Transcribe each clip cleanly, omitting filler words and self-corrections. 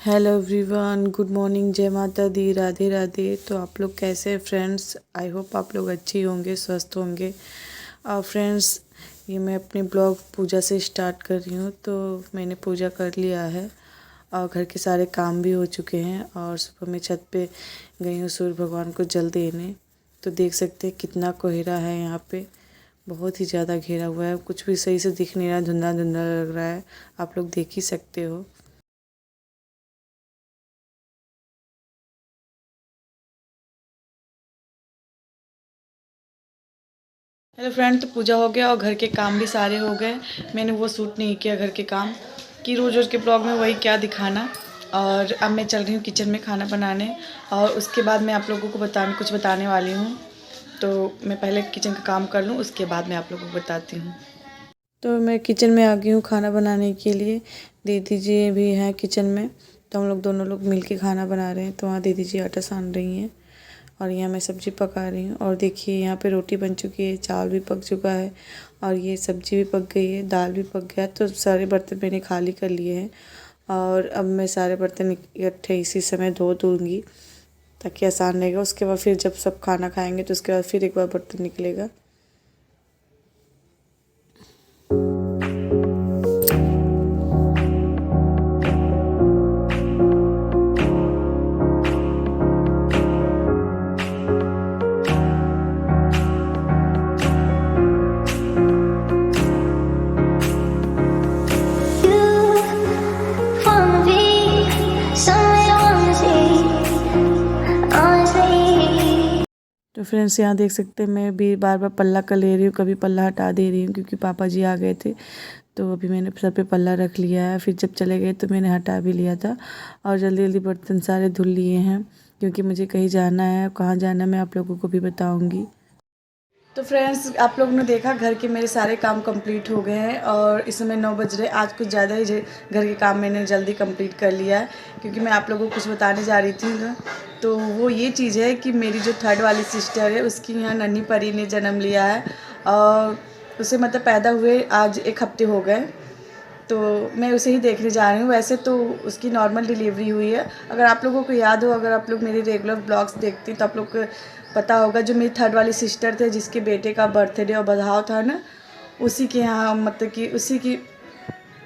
Hello everyone, good morning, जय माता दी, राधे राधे। तो आप लोग कैसे हैं फ्रेंड्स? आई होप आप लोग अच्छे होंगे, स्वस्थ होंगे। और फ्रेंड्स, ये मैं अपनी ब्लॉग पूजा से स्टार्ट कर रही हूँ। तो मैंने पूजा कर लिया है और घर के सारे काम भी हो चुके हैं। और सुबह मैं छत पे गई हूँ सूर्य भगवान को जल देने। तो देख सकते हैं कितना कोहरा है यहाँ पे, बहुत ही ज़्यादा घेरा हुआ है। कुछ भी सही से दिख नहीं रहा, धुंधला धुंधला लग रहा है। आप लोग देख ही सकते हो। हेलो फ्रेंड, तो पूजा हो गया और घर के काम भी सारे हो गए। मैंने वो सूट नहीं किया घर के काम कि रोज़ रोज़ के ब्लॉग में वही क्या दिखाना। और अब मैं चल रही हूँ किचन में खाना बनाने, और उसके बाद मैं आप लोगों को कुछ बताने वाली हूँ। तो मैं पहले किचन का काम कर लूँ, उसके बाद मैं आप लोगों को बताती हूँ। तो मैं किचन में आ गई हूँ खाना बनाने के लिए। दीदी जी भी हैं किचन में, तो हम लोग दोनों लोग मिल के खाना बना रहे हैं। तो वहाँ दीदी जी आटा सान रही हैं और यहाँ मैं सब्ज़ी पका रही हूँ। और देखिए यहाँ पे रोटी बन चुकी है, चावल भी पक चुका है और ये सब्ज़ी भी पक गई है, दाल भी पक गया। तो सारे बर्तन मैंने खाली कर लिए हैं और अब मैं सारे बर्तन इकट्ठे इसी समय धो दूँगी ताकि आसान रहेगा। उसके बाद फिर जब सब खाना खाएंगे तो उसके बाद फिर एक बार बर्तन निकलेगा। तो फ्रेंड्स, यहाँ देख सकते हैं मैं भी बार बार पल्ला कर ले रही हूँ, कभी पल्ला हटा दे रही हूँ क्योंकि पापा जी आ गए थे। तो अभी मैंने सर पे पल्ला रख लिया है, फिर जब चले गए तो मैंने हटा भी लिया था। और जल्दी जल्दी बर्तन सारे धुल लिए हैं क्योंकि मुझे कहीं जाना है। कहाँ जाना है मैं आप लोगों को भी बताऊँगी। तो फ्रेंड्स, आप लोगों ने देखा घर के मेरे सारे काम कंप्लीट हो गए हैं और इस समय 9 बज रहे। आज कुछ ज़्यादा ही घर के काम मैंने जल्दी कंप्लीट कर लिया है क्योंकि मैं आप लोगों को कुछ बताने जा रही थी ना। तो वो ये चीज़ है कि मेरी जो थर्ड वाली सिस्टर है उसकी यहाँ नन्ही परी ने जन्म लिया है और उसे मतलब पैदा हुए आज 1 हफ्ते हो गए। तो मैं उसे ही देखने जा रही हूँ। वैसे तो उसकी नॉर्मल डिलीवरी हुई है। अगर आप लोगों को याद हो, अगर आप लोग मेरे रेगुलर ब्लॉग्स देखते हैं तो आप लोग को पता होगा, जो मेरी थर्ड वाली सिस्टर थे जिसके बेटे का बर्थडे और बधाव था ना, उसी के यहाँ मतलब कि उसी की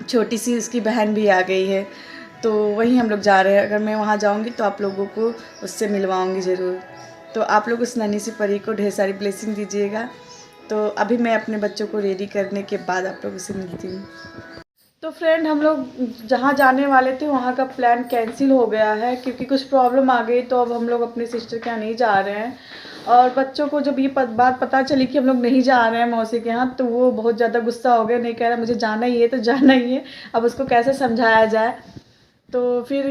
छोटी सी उसकी बहन भी आ गई है। तो वहीं हम लोग जा रहे हैं। अगर मैं वहाँ जाऊँगी तो आप लोगों को उससे मिलवाऊँगी ज़रूर। तो आप लोग उस नन्ही सी परी को ढेर सारी ब्लेसिंग दीजिएगा। तो अभी मैं अपने बच्चों को रेडी करने के बाद आप लोगों से मिलती हूँ। तो फ्रेंड, हम लोग जहाँ जाने वाले थे वहाँ का प्लान कैंसिल हो गया है क्योंकि कुछ प्रॉब्लम आ गई। तो अब हम लोग अपने सिस्टर के यहाँ नहीं जा रहे हैं। और बच्चों को जब ये बात पता चली कि हम लोग नहीं जा रहे हैं मौसी के यहाँ, तो वो बहुत ज़्यादा गुस्सा हो गया। नहीं, कह रहा मुझे जाना ही है तो जाना ही है। अब उसको कैसे समझाया जाए। तो फिर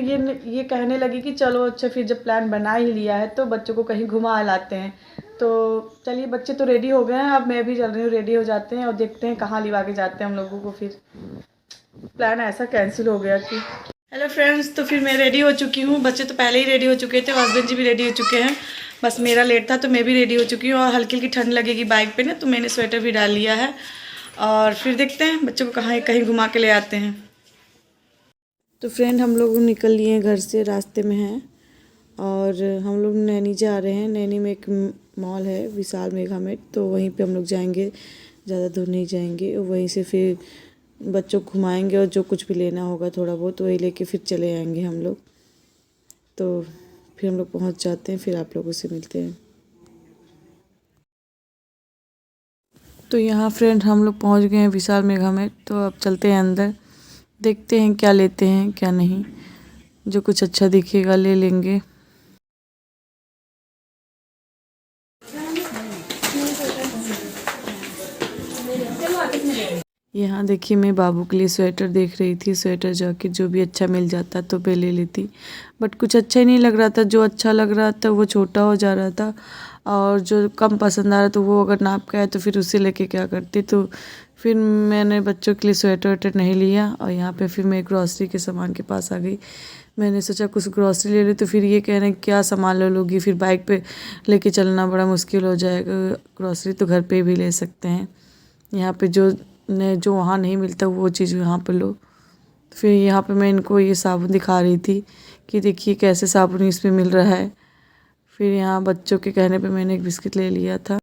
ये कहने लगी कि चलो अच्छा, फिर जब प्लान बना ही लिया है तो बच्चों को कहीं घुमा लाते हैं। तो चलिए, बच्चे तो रेडी हो गए हैं, अब मैं भी चल रही हूँ, रेडी हो जाते हैं और देखते हैं कहाँ लिवा के जाते हैं हम लोगों को। फिर प्लान ऐसा कैंसिल हो गया कि हेलो फ्रेंड्स, तो फिर मैं रेडी हो चुकी हूँ। बच्चे तो पहले ही रेडी हो चुके थे, हस्बैंड जी भी रेडी हो चुके हैं। बस मेरा लेट था तो मैं भी रेडी हो चुकी हूँ। और हल्की हल्की ठंड लगेगी बाइक पे ना, तो मैंने स्वेटर भी डाल लिया है। और फिर देखते हैं बच्चों को कहाँ कहीं घुमा के ले आते हैं। तो फ्रेंड, हम लोग निकल लिए हैं घर से, रास्ते में हैं और हम लोग नैनी जा रहे हैं। नैनी में एक मॉल है विशाल मेगा मेट, तो वहीं पे हम लोग जाएंगे। ज़्यादा दूर नहीं जाएंगे, वहीं से फिर बच्चों को घुमाएंगे और जो कुछ भी लेना होगा थोड़ा बहुत वही लेके फिर चले आएंगे हम लोग। तो फिर हम लोग पहुंच जाते हैं, फिर आप लोगों से मिलते हैं। तो यहाँ फ्रेंड हम लोग पहुंच गए हैं विशाल मेगा में। तो अब चलते हैं अंदर, देखते हैं क्या लेते हैं क्या नहीं। जो कुछ अच्छा दिखेगा ले लेंगे। यहाँ देखिए, मैं बाबू के लिए स्वेटर देख रही थी, स्वेटर जैकेट जो भी अच्छा मिल जाता तो मैं ले लेती। बट कुछ अच्छा ही नहीं लग रहा था। जो अच्छा लग रहा था वो छोटा हो जा रहा था और जो कम पसंद आ रहा तो वो अगर नाप का है तो फिर उसे लेके क्या करती। तो फिर मैंने बच्चों के लिए स्वेटर वेटर नहीं लिया और यहाँ पे फिर मैं ग्रॉसरी के सामान के पास आ गई। मैंने सोचा कुछ ग्रॉसरी ले ली, तो फिर ये कह रहे हैं क्या सामान ले लोगी, फिर बाइक पे लेके चलना बड़ा मुश्किल हो जाएगा। ग्रॉसरी तो घर पे भी ले सकते हैं। यहाँ पे जो वहाँ नहीं मिलता वो चीज़ यहाँ पर लो। फिर यहाँ पे मैं इनको ये साबुन दिखा रही थी कि देखिए कैसे साबुन इसमें मिल रहा है। फिर यहाँ बच्चों के कहने पे मैंने एक बिस्किट ले लिया था।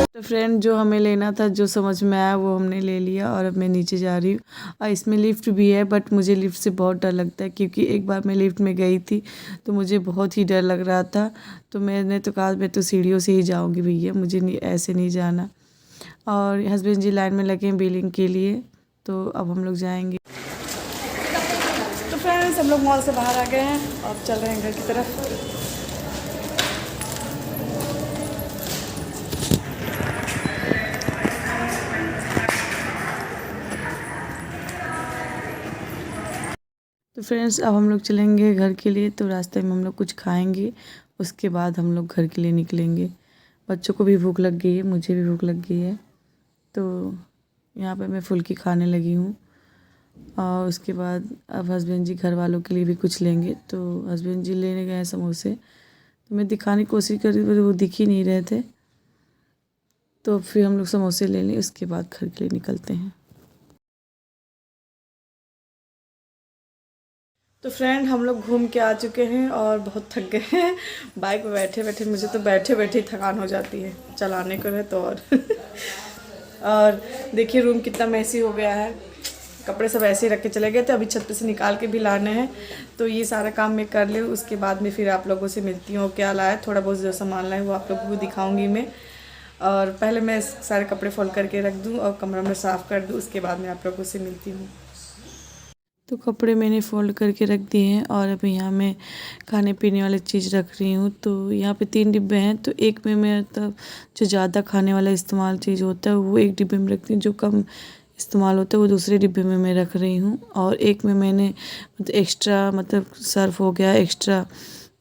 तो फ्रेंड जो हमें लेना था, जो समझ में आया वो हमने ले लिया और अब मैं नीचे जा रही हूँ। और इसमें लिफ्ट भी है, बट मुझे लिफ्ट से बहुत डर लगता है क्योंकि एक बार मैं लिफ्ट में गई थी तो मुझे बहुत ही डर लग रहा था। तो मैंने तो कहा मैं तो सीढ़ियों से ही जाऊँगी भैया, मुझे नहीं ऐसे नहीं जाना। और हस्बैंड जी लाइन में लगे हैं बिलिंग के लिए, तो अब हम लोग जाएंगे। तो फ्रेंड्स हम लोग मॉल से बाहर आ गए हैं और चल रहे हैं घर की तरफ। तो फ्रेंड्स अब हम लोग चलेंगे घर के लिए। तो रास्ते में हम लोग कुछ खाएंगे, उसके बाद हम लोग घर के लिए निकलेंगे। बच्चों को भी भूख लग गई है, मुझे भी भूख लग गई है। तो यहाँ पे मैं फुल्की खाने लगी हूँ। और उसके बाद अब हस्बैंड जी घर वालों के लिए भी कुछ लेंगे। तो हस्बैंड जी लेने गए हैं समोसे, तो मैं दिखाने की कोशिश कर रही थी, वो दिख ही नहीं रहे थे। तो फिर हम लोग समोसे ले लें, उसके बाद घर के लिए निकलते हैं। तो फ्रेंड हम लोग घूम के आ चुके हैं और बहुत थक गए हैं। बाइक पे बैठे बैठे मुझे तो बैठे बैठे ही थकान हो जाती है, चलाने को है तो और और देखिए रूम कितना मैसी हो गया है। कपड़े सब ऐसे ही रख के चले गए थे, अभी छत पे से निकाल के भी लाने हैं। तो ये सारा काम मैं कर लूँ, उसके बाद में फिर आप लोगों से मिलती हूँ। क्या लाया, थोड़ा बहुत जो सामान लाए वो आप लोगों को दिखाऊँगी मैं। और पहले मैं सारे कपड़े फोल्ड करके रख दूँ और कमरा में साफ़ कर दूँ, उसके बाद मैं आप लोगों से मिलती हूँ। तो कपड़े मैंने फ़ोल्ड करके रख दिए हैं और अभी यहाँ मैं खाने पीने वाली चीज़ रख रही हूँ। तो यहाँ पे 3 डिब्बे हैं, तो एक में मैं मतलब जो ज़्यादा खाने वाला इस्तेमाल चीज़ होता है वो एक डिब्बे में रखती हूँ, जो कम इस्तेमाल होता है वो दूसरे डिब्बे में मैं रख रही हूँ। और एक में मैंने मतलब एक्स्ट्रा मतलब सर्फ हो गया, एक्स्ट्रा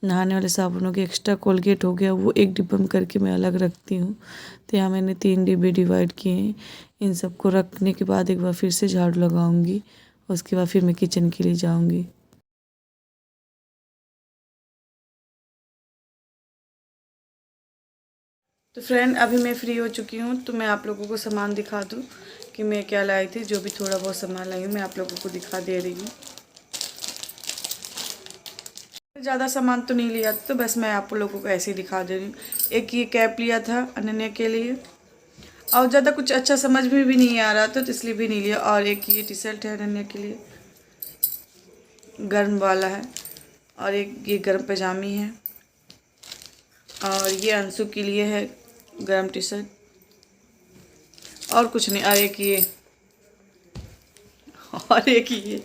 नहाने वाले साबुन हो गया, एक्स्ट्रा कोलगेट हो गया, वो एक डिब्बे में करके मैं अलग रखती हूँ। तो यहाँ मैंने 3 डिब्बे डिवाइड किए हैं। इन सबको रखने के बाद एक बार फिर से झाड़ू लगाऊंगी, उसके बाद फिर मैं किचन के लिए जाऊंगी। तो फ्रेंड अभी मैं फ्री हो चुकी हूँ, तो मैं आप लोगों को सामान दिखा दूँ कि मैं क्या लाई थी। जो भी थोड़ा बहुत सामान लाई हूँ मैं आप लोगों को दिखा दे रही हूँ। ज़्यादा सामान तो नहीं लिया, तो बस मैं आप लोगों को ऐसे ही दिखा दे रही हूँ। एक ये कैप लिया था अनन्या के लिए, और ज़्यादा कुछ अच्छा समझ में भी नहीं आ रहा था तो इसलिए भी नहीं लिया। और एक ये टी शर्ट है अनन्या के लिए, गर्म वाला है। और एक ये गर्म पजामी है। और ये अंशु के लिए है गर्म टी शर्ट। और कुछ नहीं। और एक ये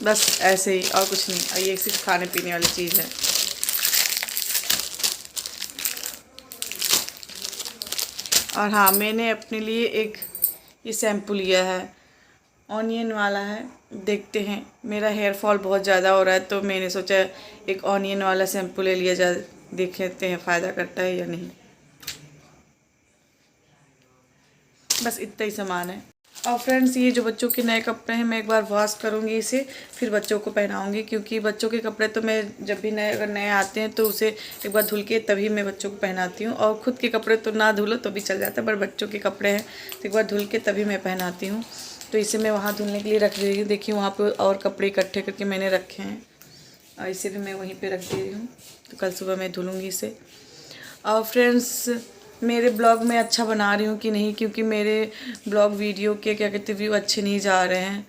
बस ऐसे ही, और कुछ नहीं। और ये सिर्फ खाने पीने वाली चीज़ है। और हाँ, मैंने अपने लिए एक ये शैम्पू लिया है, ऑनियन वाला है। देखते हैं, मेरा हेयर फॉल बहुत ज़्यादा हो रहा है तो मैंने सोचा एक ऑनियन वाला शैम्पू ले लिया जाए, देख लेते हैं फ़ायदा करता है या नहीं। बस इतना ही सामान है। और फ्रेंड्स ये जो बच्चों के नए कपड़े हैं, मैं एक बार वॉश करूँगी इसे, फिर बच्चों को पहनाऊँगी। क्योंकि बच्चों के कपड़े तो मैं जब भी अगर नए आते हैं तो उसे एक बार धुल के तभी मैं बच्चों को पहनाती हूँ। और ख़ुद के कपड़े तो ना धुलो तो भी चल जाता है, पर बच्चों के कपड़े हैं तो एक बार धुल के तभी मैं पहनाती हूँ। तो इसे मैं वहाँ धुलने के लिए रख दे रही हूँ। देखिए वहाँ पर और कपड़े इकट्ठे करके मैंने रखे हैं, और इसे भी मैं वहीं पर रख दे रही हूँ। तो कल सुबह मैं धुलूँगी इसे। और फ्रेंड्स मेरे ब्लॉग में अच्छा बना रही हूँ कि नहीं, क्योंकि मेरे ब्लॉग वीडियो के क्या कहते व्यू अच्छे नहीं जा रहे हैं।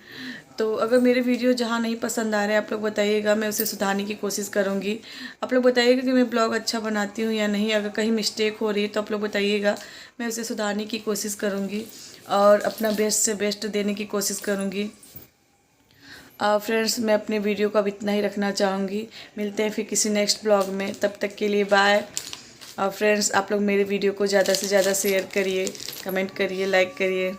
तो अगर मेरे वीडियो जहाँ नहीं पसंद आ रहे हैं आप लोग बताइएगा, मैं उसे सुधारने की कोशिश करूँगी। आप लोग बताइएगा कि मैं ब्लॉग अच्छा बनाती हूँ या नहीं। अगर कहीं मिस्टेक हो रही है तो आप लोग बताइएगा, मैं उसे सुधारने की कोशिश करूँगी और अपना बेस्ट से बेस्ट देने की कोशिश करूँगी। फ्रेंड्स मैं अपने वीडियो को अब इतना ही रखना चाहूँगी। मिलते हैं फिर किसी नेक्स्ट ब्लॉग में, तब तक के लिए बाय। और फ्रेंड्स आप लोग मेरे वीडियो को ज़्यादा से ज़्यादा शेयर करिए, कमेंट करिए, लाइक करिए।